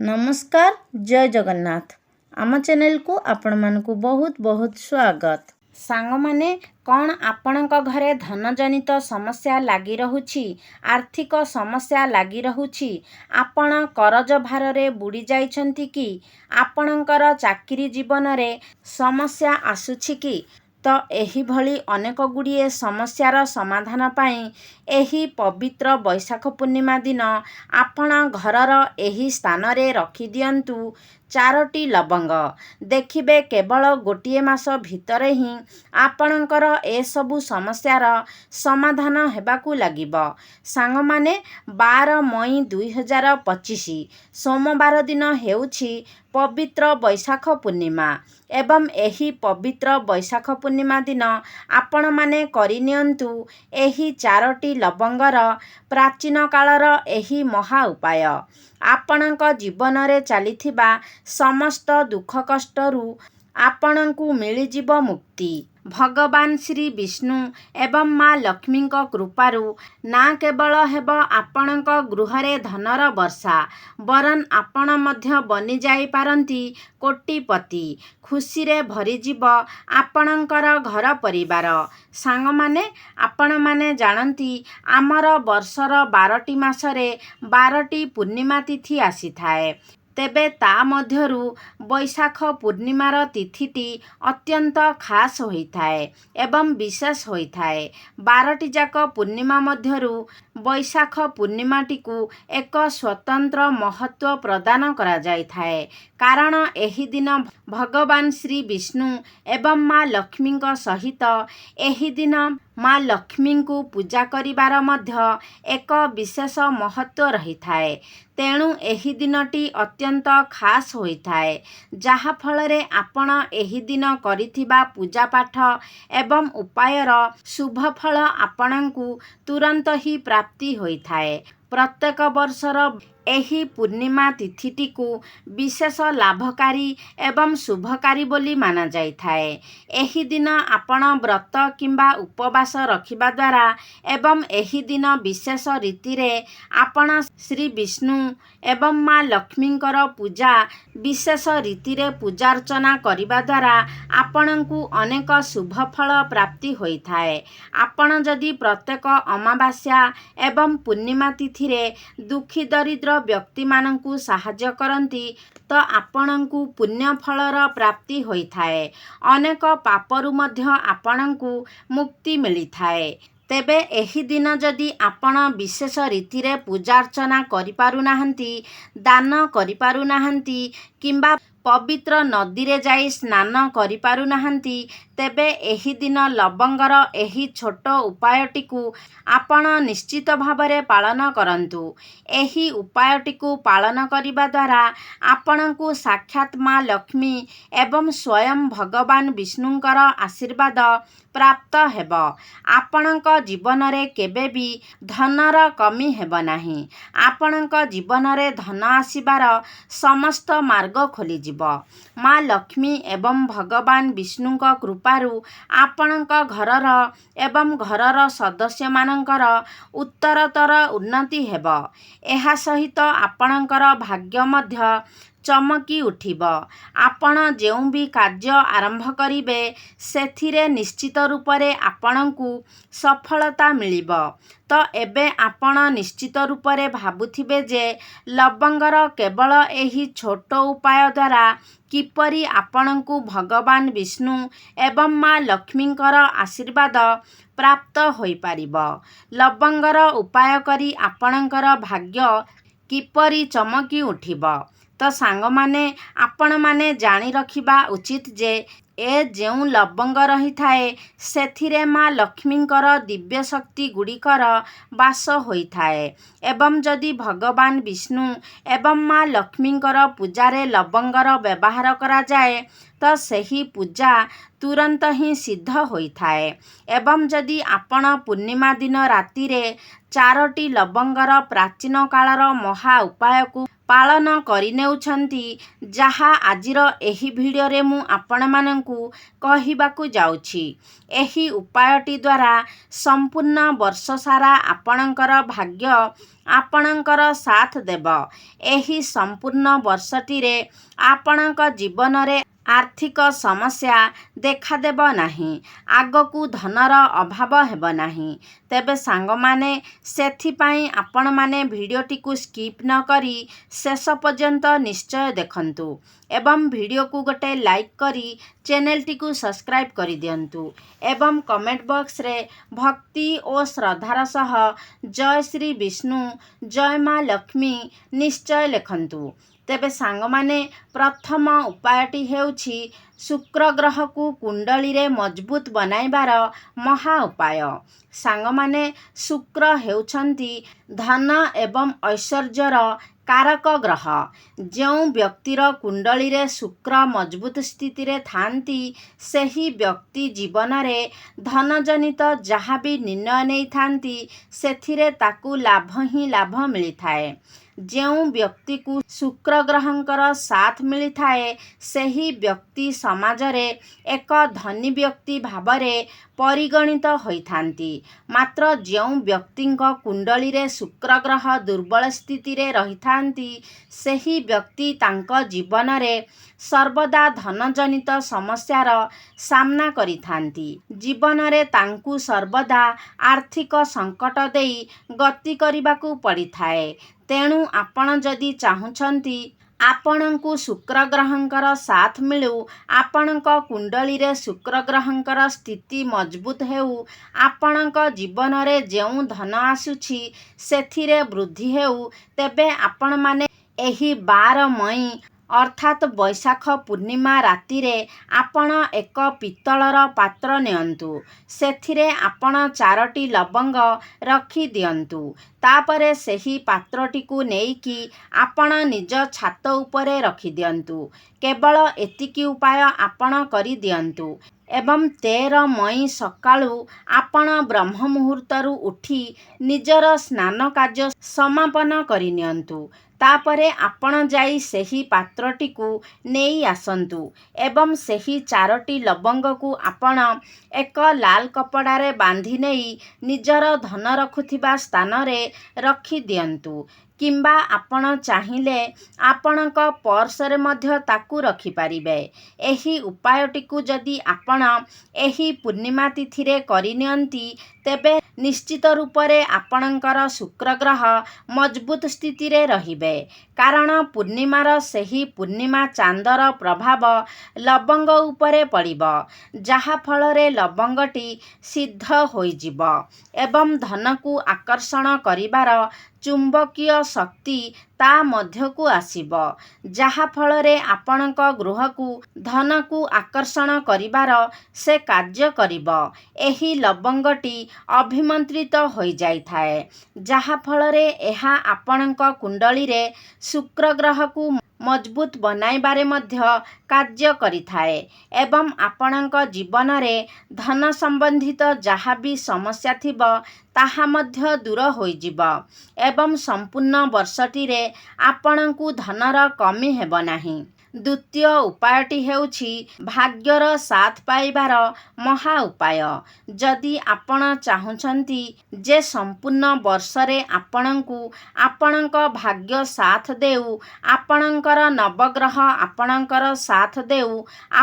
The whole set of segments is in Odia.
नमस्कार जय जगन्नाथ आम चैनल को आपण मानकु बहुत बहुत स्वागत। सांग माने कौन आपणक घरे धन जनित समस्या लगी रहुछि, आर्थिक समस्या लगी रहुछि, आपण करज भारे बुड़ी जाइछंती कि आपणकर चाकरी जीवन रे समस्या आसुछि कि तो एही भली अनेक गुड़िए समस्यार समाधान पाई एही पवित्र वैशाख पूर्णिमा दिन आपण घरर एही स्थान रे रखी दियंतु 4टी लवंग। देखिबे केवल गोटिए मास भितर ही आपणकर ए सबु समस्यार समाधान हेबाकू लागिबो। सांग माने 12 मई 2025 सोमवार दिन हेउछि पवित्र वैशाख पूर्णिमा एवं एही पवित्र वैशाख पूर्णिमा दिन आपण माने करिनियंतु एही 4टी लवंगर प्राचीन कालर एही महा उपाय आपणक जीवन रे चलिथिबा समस्त दुख कष्टरू आपणकू मिलिजिब मुक्ति। भगवान श्री विष्णु एवं माँ लक्ष्मी कृपारू ना केवल हेब आपणक गृहरे धनर वर्षा वरन आपण मध्य बनी जाई पारंती कोटिपति। खुशी रे भरीजिब आपणकर घर परिवार। सांग माने आपण माने जानती आमर वर्षर 12टी मासरे 12टी पूर्णिमा तिथि आसी थाए। तेबे ता मध्यरु वैशाख पूर्णिमार तिथिटी अत्यंत खास होइथाए एवं विशेष होइथाए। 12टी जाक पूर्णिमा मध्यरु वैशाख पूर्णिमाटीकू एक स्वतंत्र महत्व प्रदान करा जाइथाए, कारण एही दिन भगवान श्री विष्णु एवं माँ लक्ष्मी सहित एही दिन माँ लक्ष्मी को पूजा करिबार मध्य एक विशेष महत्व रही थाए। तेणु एही दिनटी अत्यंत खास होइथाए, जहा फलरे आपण एही दिन करिथिबा पूजा पाठ एवं उपायर शुभ फल आपणकू तुरंत ही प्राप्ति होइथाए। प्रत्येक वर्षर एही पूर्णिमा तिथिटीकू विशेष लाभकारी एवं शुभकारी बोली माना जाइथाए। एही दिन आपण व्रत किंबा उपवास रखिबा द्वारा एवं एही दिन विशेष रीति रे आपण श्री विष्णु एवं माँ लक्ष्मींकर पूजा विशेष रीति रे पूजार्चना करिबा द्वारा आपणकू अनेक शुभ फल प्राप्ति होइथाए। आपण जदि प्रत्येक अमावास्या एवं पूर्णिमा तिथि रे दुखी दरिद्र व्यक्ति मानंकू साहाय्य करंती तो आपणकू पुण्य फलर प्राप्ति होइथाए। अनेक पापरू मध्य आपणकू मुक्ति मिलिथाए। तेबे एही दिन जदि आपण विशेष रीति रे पूजार्चना करि पारु नाहंती, दान करि पारु नाहंती किंबा पवित्र नदी रे जाई स्नान करि पारु नाहंती, तेबे एही दिन लवंगर एही छोट उपायटीकू आपण निश्चित भावरे पालन करंतु। एही उपायटीकू पालन करिबा द्वारा आपणकू साक्षात माँ लक्ष्मी एवं स्वयं भगवान विष्णुंकर आशीर्वाद प्राप्त हेब। आपणक जीवन रे केबे भी धनर कमी हेब नाही। आपणक जीवन रे धन आसीबार समस्त मार्ग खोली जिवो। माँ लक्ष्मी एवं भगवान विष्णुंक कृपारू आपणक घरर एवं घरर सदस्य मानकर उत्तरतर उन्नति हेब। एहा सहित आपणकर भाग्य मध्य चमकी उठिब। आपण जेउ भी कार्य आरंभ करिबे सेथिरे निश्चित रूपरे आपणकू सफलता मिलिब। तो एबे आपण निश्चित रूपरे भाबुथिबे जे लवंगर केवल एही छोट उपाय द्वारा किपरि आपणकू भगवान विष्णु एवं माँ लक्ष्मींकर आशीर्वाद प्राप्त होई पारिब। लवंगर उपाय करी आपणकर भाग्य किपरि चमकी उठिब। तो सांग माने आपण माने जानी रखिबा उचित जे ए जेउ लवंग रही थाए सेथिरे माँ लक्ष्मींकर दिव्य शक्ति गुड़िकर वास होई थाए एवं जदि भगवान विष्णु एवं माँ लक्ष्मींकर पूजारे लवंगर व्यवहार करा जाए तो सही पूजा तुरंत ही सिद्ध होई थाए। एवं जदि आपण पूर्णिमा दिन राति रे 4टी लवंगर प्राचीन कालर महा उपाय को ପାଳନ କରିନେଉଛନ୍ତି, ଯାହା ଆଜିର ଏହି ଭିଡ଼ିଓରେ ମୁଁ ଆପଣମାନଙ୍କୁ କହିବାକୁ ଯାଉଛି। ଏହି ଉପାୟଟି ଦ୍ୱାରା ସମ୍ପୂର୍ଣ୍ଣ ବର୍ଷ ସାରା ଆପଣଙ୍କର ଭାଗ୍ୟ ଆପଣଙ୍କର ସାଥ ଦେବ। ଏହି ସମ୍ପୂର୍ଣ୍ଣ ବର୍ଷଟିରେ ଆପଣଙ୍କ ଜୀବନରେ ଆର୍ଥିକ ସମସ୍ୟା ଦେଖାଦେବ ନାହିଁ। ଆଗକୁ ଧନର ଅଭାବ ହେବ ନାହିଁ। ତେବେ ସାଙ୍ଗମାନେ, ସେଥିପାଇଁ ଆପଣମାନେ ଭିଡ଼ିଓଟିକୁ ସ୍କିପ୍ ନ କରି ଶେଷ ପର୍ଯ୍ୟନ୍ତ ନିଶ୍ଚୟ ଦେଖନ୍ତୁ ଏବଂ ଭିଡ଼ିଓକୁ ଗୋଟେ ଲାଇକ୍ କରି ଚ୍ୟାନେଲଟିକୁ ସବସ୍କ୍ରାଇବ୍ କରିଦିଅନ୍ତୁ ଏବଂ କମେଣ୍ଟ ବକ୍ସରେ ଭକ୍ତି ଓ ଶ୍ରଦ୍ଧାର ସହ ଜୟ ଶ୍ରୀ ବିଷ୍ଣୁ, ଜୟ ମା ଲକ୍ଷ୍ମୀ ନିଶ୍ଚୟ ଲେଖନ୍ତୁ। ତେବେ ସାଙ୍ଗମାନେ, ପ୍ରଥମ ଉପାୟଟି ହେଉଛି ଶୁକ୍ର ଗ୍ରହକୁ କୁଣ୍ଡଳୀରେ ମଜବୁତ ବନାଇବାର ମହା ଉପାୟ। ସାଙ୍ଗମାନେ, ଶୁକ୍ର ହେଉଛନ୍ତି ଧନ ଏବଂ ଐଶ୍ୱର୍ଯ୍ୟର କାରକ ଗ୍ରହ। ଯେଉଁ ବ୍ୟକ୍ତିର କୁଣ୍ଡଳୀରେ ଶୁକ୍ର ମଜବୁତ ସ୍ଥିତିରେ ଥାନ୍ତି, ସେହି ବ୍ୟକ୍ତି ଜୀବନରେ ଧନଜନିତ ଯାହା ବି ନିର୍ଣ୍ଣୟ ନେଇଥାନ୍ତି, ସେଥିରେ ତାକୁ ଲାଭ ହିଁ ଲାଭ ମିଳିଥାଏ। ଯେଉଁ ବ୍ୟକ୍ତିକୁ ଶୁକ୍ର ଗ୍ରହଙ୍କର ସାଥ ମିଳିଥାଏ, ସେହି ବ୍ୟକ୍ତି ସମାଜରେ ଏକ ଧନୀ ବ୍ୟକ୍ତି ଭାବରେ ପରିଗଣିତ ହୋଇଥାନ୍ତି। ମାତ୍ର ଯେଉଁ ବ୍ୟକ୍ତିଙ୍କ କୁଣ୍ଡଳୀରେ ଶୁକ୍ର ଗ୍ରହ ଦୁର୍ବଳ ସ୍ଥିତିରେ ରହିଥାନ୍ତି, ସେହି ବ୍ୟକ୍ତି ତାଙ୍କ ଜୀବନରେ ସର୍ବଦା ଧନଜନିତ ସମସ୍ୟାର ସାମ୍ନା କରିଥାନ୍ତି। ଜୀବନରେ ତାଙ୍କୁ ସର୍ବଦା ଆର୍ଥିକ ସଙ୍କଟ ଦେଇ ଗତି କରିବାକୁ ପଡ଼ିଥାଏ। ତେଣୁ ଆପଣ ଯଦି ଚାହୁଁଛନ୍ତି ଆପଣଙ୍କୁ ଶୁକ୍ର ଗ୍ରହଙ୍କର ସାଥ ମିଳୁ, ଆପଣଙ୍କ କୁଣ୍ଡଳୀରେ ଶୁକ୍ର ଗ୍ରହଙ୍କର ସ୍ଥିତି ମଜବୁତ ହେଉ, ଆପଣଙ୍କ ଜୀବନରେ ଯେଉଁ ଧନ ଆସୁଛି ସେଥିରେ ବୃଦ୍ଧି ହେଉ, ତେବେ ଆପଣମାନେ ଏହି 12 ମଇ ଅର୍ଥାତ୍ ବୈଶାଖ ପୂର୍ଣ୍ଣିମା ରାତିରେ ଆପଣ ଏକ ପିତ୍ତଳର ପାତ୍ର ନିଅନ୍ତୁ। ସେଥିରେ ଆପଣ 4ଟି ଲବଙ୍ଗ ରଖିଦିଅନ୍ତୁ। ତାପରେ ସେହି ପାତ୍ରଟିକୁ ନେଇକି ଆପଣ ନିଜ ଛାତ ଉପରେ ରଖିଦିଅନ୍ତୁ। କେବଳ ଏତିକି ଉପାୟ ଆପଣ କରିଦିଅନ୍ତୁ ଏବଂ 13 ମଇ ସକାଳୁ ଆପଣ ବ୍ରହ୍ମ ମୁହୂର୍ତ୍ତରୁ ଉଠି ନିଜର ସ୍ନାନ କାର୍ଯ୍ୟ ସମାପନ କରିନିଅନ୍ତୁ। ତାପରେ ଆପଣ ଯାଇ ସେହି ପାତ୍ରଟିକୁ ନେଇ ଆସନ୍ତୁ ଏବଂ ସେହି 4ଟି ଲବଙ୍ଗକୁ ଆପଣ ଏକ ଲାଲ କପଡ଼ାରେ ବାନ୍ଧି ନେଇ ନିଜର ଧନ ରଖୁଥିବା ସ୍ଥାନରେ ରଖିଦିଅନ୍ତୁ କିମ୍ବା ଆପଣ ଚାହିଁଲେ ଆପଣଙ୍କ ପର୍ସରେ ମଧ୍ୟ ତାକୁ ରଖିପାରିବେ। ଏହି ଉପାୟଟିକୁ ଯଦି ଆପଣ ଏହି ପୂର୍ଣ୍ଣିମା ତିଥିରେ କରିନିଅନ୍ତି, ତେବେ ନିଶ୍ଚିତ ରୂପରେ ଆପଣଙ୍କର ଶୁକ୍ର ଗ୍ରହ ମଜବୁତ ସ୍ଥିତିରେ ରହିବେ। କାରଣ ପୂର୍ଣ୍ଣିମାର ସେହି ପୂର୍ଣ୍ଣିମା ଚାନ୍ଦର ପ୍ରଭାବ ଲବଙ୍ଗ ଉପରେ ପଡ଼ିବ, ଯାହାଫଳରେ ଲବଙ୍ଗଟି ସିଦ୍ଧ ହୋଇଯିବ ଏବଂ ଧନକୁ ଆକର୍ଷଣ କରିବାର ଚୁମ୍ବକୀୟ ଶକ୍ତି ତା ମଧ୍ୟକୁ ଆସିବ, ଯାହାଫଳରେ ଆପଣଙ୍କ ଗୃହକୁ ଧନକୁ ଆକର୍ଷଣ କରିବାର ସେ କାର୍ଯ୍ୟ କରିବ। ଏହି ଲବଙ୍ଗଟି ଅଭିମନ୍ତ୍ରିତ ହୋଇଯାଇଥାଏ, ଯାହାଫଳରେ ଏହା ଆପଣଙ୍କ କୁଣ୍ଡଳୀରେ ଶୁକ୍ର ଗ୍ରହକୁ ମଜବୁତ ବନାଇବାରେ ମଧ୍ୟ କାର୍ଯ୍ୟ କରିଥାଏ ଏବଂ ଆପଣଙ୍କ ଜୀବନରେ ଧନ ସମ୍ବନ୍ଧିତ ଯାହା ବି ସମସ୍ୟା ଥିବ, ତାହା ମଧ୍ୟ ଦୂର ହୋଇଯିବ ଏବଂ ସମ୍ପୂର୍ଣ୍ଣ ବର୍ଷଟିରେ ଆପଣଙ୍କୁ ଧନର କମି ହେବ ନାହିଁ। ଦ୍ୱିତୀୟ ଉପାୟଟି ହେଉଛି ଭାଗ୍ୟର ସାଥ ପାଇବାର ମହା ଉପାୟ। ଯଦି ଆପଣ ଚାହୁଁଛନ୍ତି ଯେ ସମ୍ପୂର୍ଣ୍ଣ ବର୍ଷରେ ଆପଣଙ୍କୁ ଆପଣଙ୍କ ଭାଗ୍ୟ ସାଥ ଦେଉ, ଆପଣଙ୍କର ନବଗ୍ରହ ଆପଣଙ୍କର ସାଥ ଦେଉ,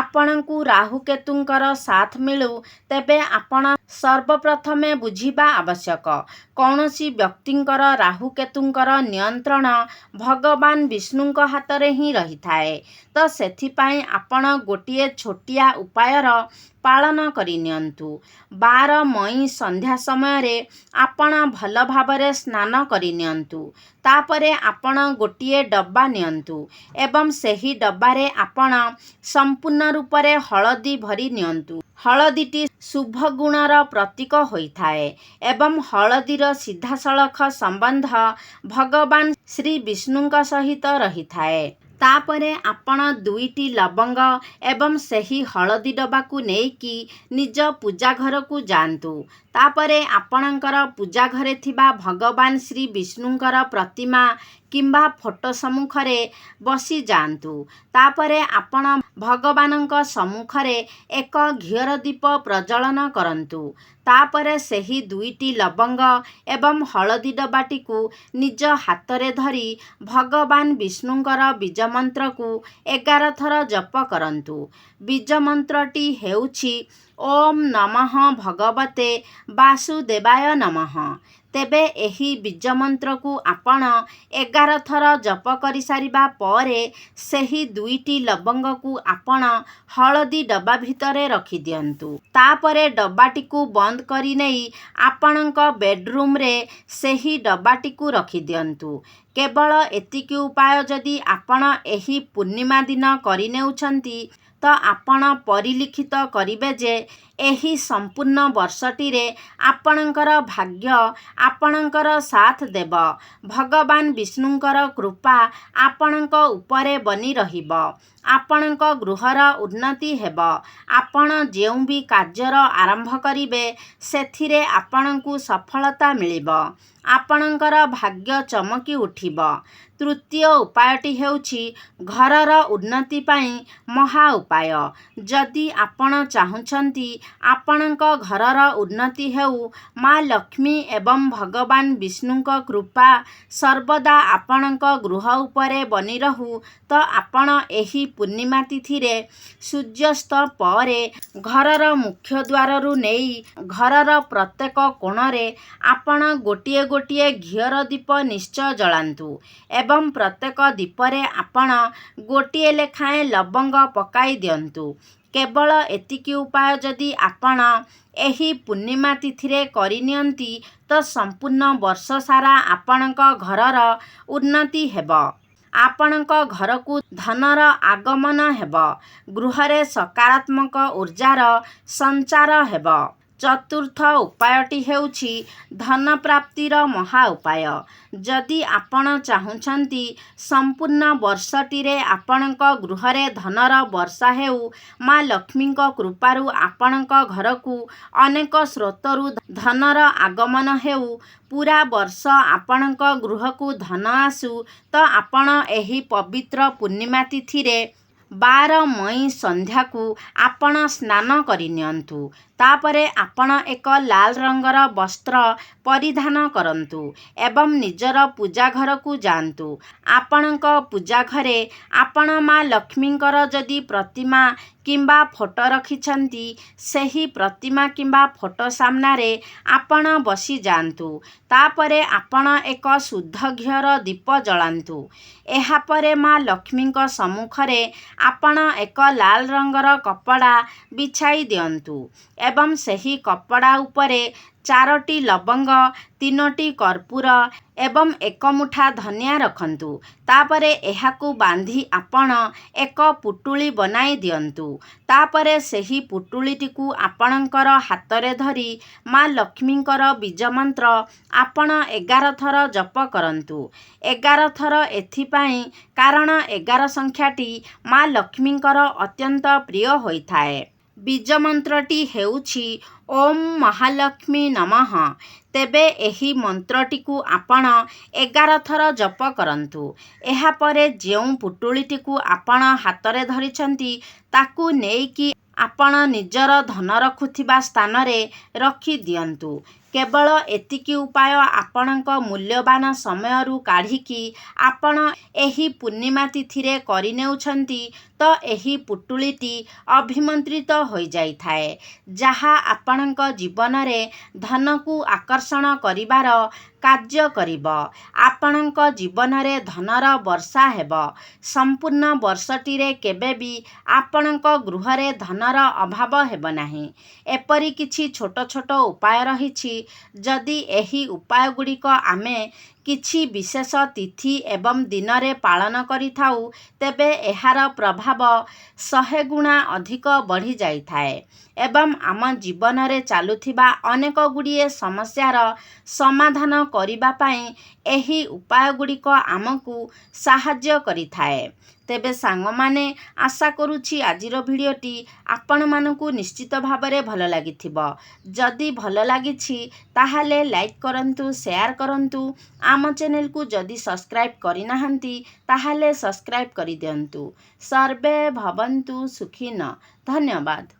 ଆପଣଙ୍କୁ ରାହୁକେତୁଙ୍କର ସାଥ ମିଳୁ, ତେବେ ଆପଣ ସର୍ବପ୍ରଥମେ ବୁଝିବା ଆବଶ୍ୟକ, କୌଣସି ବ୍ୟକ୍ତିଙ୍କର ରାହୁକେତୁଙ୍କର ନିୟନ୍ତ୍ରଣ ଭଗବାନ ବିଷ୍ଣୁଙ୍କ ହାତରେ ହିଁ ରହିଥାଏ। ତ ସେଥିପାଇଁ ଆପଣ ଗୋଟିଏ ଛୋଟିଆ ଉପାୟର ପାଳନ କରିନିଅନ୍ତୁ। 12 ମଇ ସନ୍ଧ୍ୟା ସମୟରେ ଆପଣ ଭଲ ଭାବରେ ସ୍ନାନ କରିନିଅନ୍ତୁ। ତାପରେ ଆପଣ ଗୋଟିଏ ଡବା ନିଅନ୍ତୁ ଏବଂ ସେହି ଡବାରେ ଆପଣ ସମ୍ପୂର୍ଣ୍ଣ ରୂପରେ ହଳଦୀ ଭରି ନିଅନ୍ତୁ। ହଳଦୀଟି ଶୁଭ ଗୁଣର ପ୍ରତୀକ ହୋଇଥାଏ ଏବଂ ହଳଦୀର ସିଧାସଳଖ ସମ୍ବନ୍ଧ ଭଗବାନ ଶ୍ରୀ ବିଷ୍ଣୁଙ୍କ ସହିତ ରହିଥାଏ। ତାପରେ ଆପଣ 2ଟି ଲବଙ୍ଗ ଏବଂ ସେହି ହଳଦୀ ଡବାକୁ ନେଇକି ନିଜ ପୂଜା ଘରକୁ ଯାଆନ୍ତୁ। ତାପରେ ଆପଣଙ୍କର ପୂଜା ଘରେ ଥିବା ଭଗବାନ ଶ୍ରୀ ବିଷ୍ଣୁଙ୍କର ପ୍ରତିମା କିମ୍ବା ଫଟୋ ସମ୍ମୁଖରେ ବସି ଯାଆନ୍ତୁ। ତାପରେ ଆପଣ ଭଗବାନଙ୍କ ସମ୍ମୁଖରେ ଏକ ଘିଅର ଦୀପ ପ୍ରଜ୍ୱଳନ କରନ୍ତୁ। ତାପରେ ସେହି 2ଟି ଲବଙ୍ଗ ଏବଂ ହଳଦୀ ଡବାଟିକୁ ନିଜ ହାତରେ ଧରି ଭଗବାନ ବିଷ୍ଣୁଙ୍କର ବୀଜମନ୍ତ୍ରକୁ 11 ଥର ଜପ କରନ୍ତୁ। ବୀଜମନ୍ତ୍ରଟି ହେଉଛି ଓମ୍ ନମଃ ଭଗବତେ ବାସୁଦେବାୟ ନମଃ। ତେବେ ଏହି ବୀଜମନ୍ତ୍ରକୁ ଆପଣ 11 ଥର ଜପ କରିସାରିବା ପରେ ସେହି 2ଟି ଲବଙ୍ଗକୁ ଆପଣ ହଳଦୀ ଡବା ଭିତରେ ରଖିଦିଅନ୍ତୁ। ତାପରେ ଡବାଟିକୁ ବନ୍ଦ କରି ନେଇ ଆପଣଙ୍କ ବେଡ୍ରୁମ୍ରେ ସେହି ଡବାଟିକୁ ରଖିଦିଅନ୍ତୁ। କେବଳ ଏତିକି ଉପାୟ ଯଦି ଆପଣ ଏହି ପୂର୍ଣ୍ଣିମା ଦିନ କରିନେଉଛନ୍ତି ତ ଆପଣ ପରିଲିଖିତ କରିବେ ଯେ ଏହି ସମ୍ପୂର୍ଣ୍ଣ ବର୍ଷଟିରେ ଆପଣଙ୍କର ଭାଗ୍ୟ ଆପଣଙ୍କର ସାଥ ଦେବ। ଭଗବାନ ବିଷ୍ଣୁଙ୍କର କୃପା ଆପଣଙ୍କ ଉପରେ ବନି ରହିବ। ଆପଣଙ୍କ ଗୃହର ଉନ୍ନତି ହେବ। ଆପଣ ଯେଉଁ ବି କାର୍ଯ୍ୟର ଆରମ୍ଭ କରିବେ ସେଥିରେ ଆପଣଙ୍କୁ ସଫଳତା ମିଳିବ। ଆପଣଙ୍କର ଭାଗ୍ୟ ଚମକି ଉଠିବ। ତୃତୀୟ ଉପାୟଟି ହେଉଛି ଘରର ଉନ୍ନତି ପାଇଁ ମହା ଉପାୟ। ଯଦି ଆପଣ ଚାହୁଁଛନ୍ତି ଆପଣଙ୍କ ଘରର ଉନ୍ନତି ହେଉ, ମା ଲକ୍ଷ୍ମୀ ଏବଂ ଭଗବାନ ବିଷ୍ଣୁଙ୍କ କୃପା ସର୍ବଦା ଆପଣଙ୍କ ଗୃହ ଉପରେ ବନି ରହୁ, ତ ଆପଣ ଏହି ପୂର୍ଣ୍ଣିମା ତିଥିରେ ସୂର୍ଯ୍ୟାସ୍ତ ପରେ ଘରର ମୁଖ୍ୟ ଦ୍ୱାରରୁ ନେଇ ଘରର ପ୍ରତ୍ୟେକ କୋଣରେ ଆପଣ ଗୋଟିଏ ଗୋଟିଏ ଘିଅର ଦୀପ ନିଶ୍ଚୟ ଜଳାନ୍ତୁ ଏବଂ ପ୍ରତ୍ୟେକ ଦୀପରେ ଆପଣ ଗୋଟିଏ ଲେଖାଏଁ ଲବଙ୍ଗ ପକାଇ ଦିଅନ୍ତୁ। କେବଳ ଏତିକି ଉପାୟ ଯଦି ଆପଣ ଏହି ପୂର୍ଣ୍ଣିମା ତିଥିରେ କରିନିଅନ୍ତି ତ ସମ୍ପୂର୍ଣ୍ଣ ବର୍ଷ ସାରା ଆପଣଙ୍କ ଘରର ଉନ୍ନତି ହେବ। ଆପଣଙ୍କ ଘରକୁ ଧନର ଆଗମନ ହେବ। ଗୃହରେ ସକାରାତ୍ମକ ଊର୍ଜାର ସଞ୍ଚାର ହେବ। ଚତୁର୍ଥ ଉପାୟଟି ହେଉଛି ଧନ ପ୍ରାପ୍ତିର ମହା ଉପାୟ। ଯଦି ଆପଣ ଚାହୁଁଛନ୍ତି ସମ୍ପୂର୍ଣ୍ଣ ବର୍ଷଟିରେ ଆପଣଙ୍କ ଗୃହରେ ଧନର ବର୍ଷା ହେଉ, ମା ଲକ୍ଷ୍ମୀଙ୍କ କୃପାରୁ ଆପଣଙ୍କ ଘରକୁ ଅନେକ ସ୍ରୋତରୁ ଧନର ଆଗମନ ହେଉ, ପୁରା ବର୍ଷ ଆପଣଙ୍କ ଗୃହକୁ ଧନ ଆସୁ, ତ ଆପଣ ଏହି ପବିତ୍ର ପୂର୍ଣ୍ଣିମା ତିଥିରେ 12 ମଇ ସନ୍ଧ୍ୟାକୁ ଆପଣ ସ୍ନାନ କରିନିଅନ୍ତୁ। ତାପରେ ଆପଣ ଏକ ଲାଲ ରଙ୍ଗର ବସ୍ତ୍ର ପରିଧାନ କରନ୍ତୁ ଏବଂ ନିଜର ପୂଜା ଘରକୁ ଯାଆନ୍ତୁ। ଆପଣଙ୍କ ପୂଜା ଘରେ ଆପଣ ମା ଲକ୍ଷ୍ମୀଙ୍କର ଯଦି ପ୍ରତିମା କିମ୍ବା ଫଟୋ ରଖିଛନ୍ତି, ସେହି ପ୍ରତିମା କିମ୍ବା ଫଟୋ ସାମ୍ନାରେ ଆପଣ ବସିଯାଆନ୍ତୁ। ତାପରେ ଆପଣ ଏକ ଶୁଦ୍ଧ ଘିଅର ଦୀପ ଜଳାନ୍ତୁ। ଏହାପରେ ମା ଲକ୍ଷ୍ମୀଙ୍କ ସମ୍ମୁଖରେ ଆପଣ ଏକ ଲାଲ ରଙ୍ଗର କପଡ଼ା ବିଛାଇ ଦିଅନ୍ତୁ ଏବଂ ସେହି କପଡ଼ା ଉପରେ 4ଟି ଲବଙ୍ଗ, 3ଟି କର୍ପୂର ଏବଂ 1 ମୁଠା ଧନିଆ ରଖନ୍ତୁ। ତାପରେ ଏହାକୁ ବାନ୍ଧି ଆପଣ ଏକ ପୁଟୁଳି ବନାଇ ଦିଅନ୍ତୁ। ତାପରେ ସେହି ପୁଟୁଳିଟିକୁ ଆପଣଙ୍କର ହାତରେ ଧରି ମା ଲକ୍ଷ୍ମୀଙ୍କର ବୀଜମନ୍ତ୍ର ଆପଣ 11 ଥର ଜପ କରନ୍ତୁ। 11 ଥର ଏଥିପାଇଁ କାରଣ 11 ସଂଖ୍ୟାଟି ମା ଲକ୍ଷ୍ମୀଙ୍କର ଅତ୍ୟନ୍ତ ପ୍ରିୟ ହୋଇଥାଏ। ବୀଜମନ୍ତ୍ରଟି ହେଉଛି ଓମ୍ ମହାଲକ୍ଷ୍ମୀ ନମଃ। ତେବେ ଏହି ମନ୍ତ୍ରଟିକୁ ଆପଣ 11 ଥର ଜପ କରନ୍ତୁ। ଏହାପରେ ଯେଉଁ ପୁଟୁଳିଟିକୁ ଆପଣ ହାତରେ ଧରିଛନ୍ତି ତାକୁ ନେଇକି ଆପଣ ନିଜର ଧନ ରଖୁଥିବା ସ୍ଥାନରେ ରଖିଦିଅନ୍ତୁ। କେବଳ ଏତିକି ଉପାୟ ଆପଣଙ୍କ ମୂଲ୍ୟବାନ ସମୟରୁ କାଢ଼ିକି ଆପଣ ଏହି ପୂର୍ଣ୍ଣିମା ତିଥିରେ କରିନେଉଛନ୍ତି ତ ଏହି ପୁଟୁଳିଟି ଅଭିମନ୍ତ୍ରିତ ହୋଇଯାଇଥାଏ, ଯାହା ଆପଣଙ୍କ ଜୀବନରେ ଧନକୁ ଆକର୍ଷଣ କରିବାର କାର୍ଯ୍ୟ କରିବ। ଆପଣଙ୍କ ଜୀବନରେ ଧନର ବର୍ଷା ହେବ। ସମ୍ପୂର୍ଣ୍ଣ ବର୍ଷଟିରେ କେବେ ବି ଆପଣଙ୍କ ଗୃହରେ ଧନର ଅଭାବ ହେବ ନାହିଁ। ଏପରି କିଛି ଛୋଟ ଛୋଟ ଉପାୟ ରହିଛି। ଯଦି ଏହି ଉପାୟଗୁଡ଼ିକ ଆମେ କିଛି ବିଶେଷ ତିଥି ଏବଂ ଦିନରେ ପାଳନ କରିଥାଉ, ତେବେ ଏହାର ପ୍ରଭାବ 100 ଗୁଣା ଅଧିକ ବଢ଼ିଯାଇଥାଏ ଏବଂ ଆମ ଜୀବନରେ ଚାଲୁଥିବା ଅନେକ ଗୁଡ଼ିଏ ସମସ୍ୟାର ସମାଧାନ କରିବା ପାଇଁ ଏହି ଉପାୟଗୁଡ଼ିକ ଆମକୁ ସାହାଯ୍ୟ କରିଥାଏ। ତେବେ ସାଙ୍ଗମାନେ ଆଶା କରୁଛି ଆଜିର ଭିଡ଼ିଓଟି ଆପଣମାନଙ୍କୁ ନିଶ୍ଚିତ ଭାବରେ ଭଲ ଲାଗିଥିବ। ଯଦି ଭଲ ଲାଗିଛି ତାହେଲେ ଲାଇକ୍ କରନ୍ତୁ, ସେୟାର କରନ୍ତୁ। ଆମ ଚ୍ୟାନେଲକୁ ଯଦି ସବସ୍କ୍ରାଇବ୍ କରିନାହାନ୍ତି ତାହେଲେ ସବସ୍କ୍ରାଇବ୍ କରିଦିଅନ୍ତୁ। ସର୍ବେ ଭବନ୍ତୁ ସୁଖିନଃ। ଧନ୍ୟବାଦ।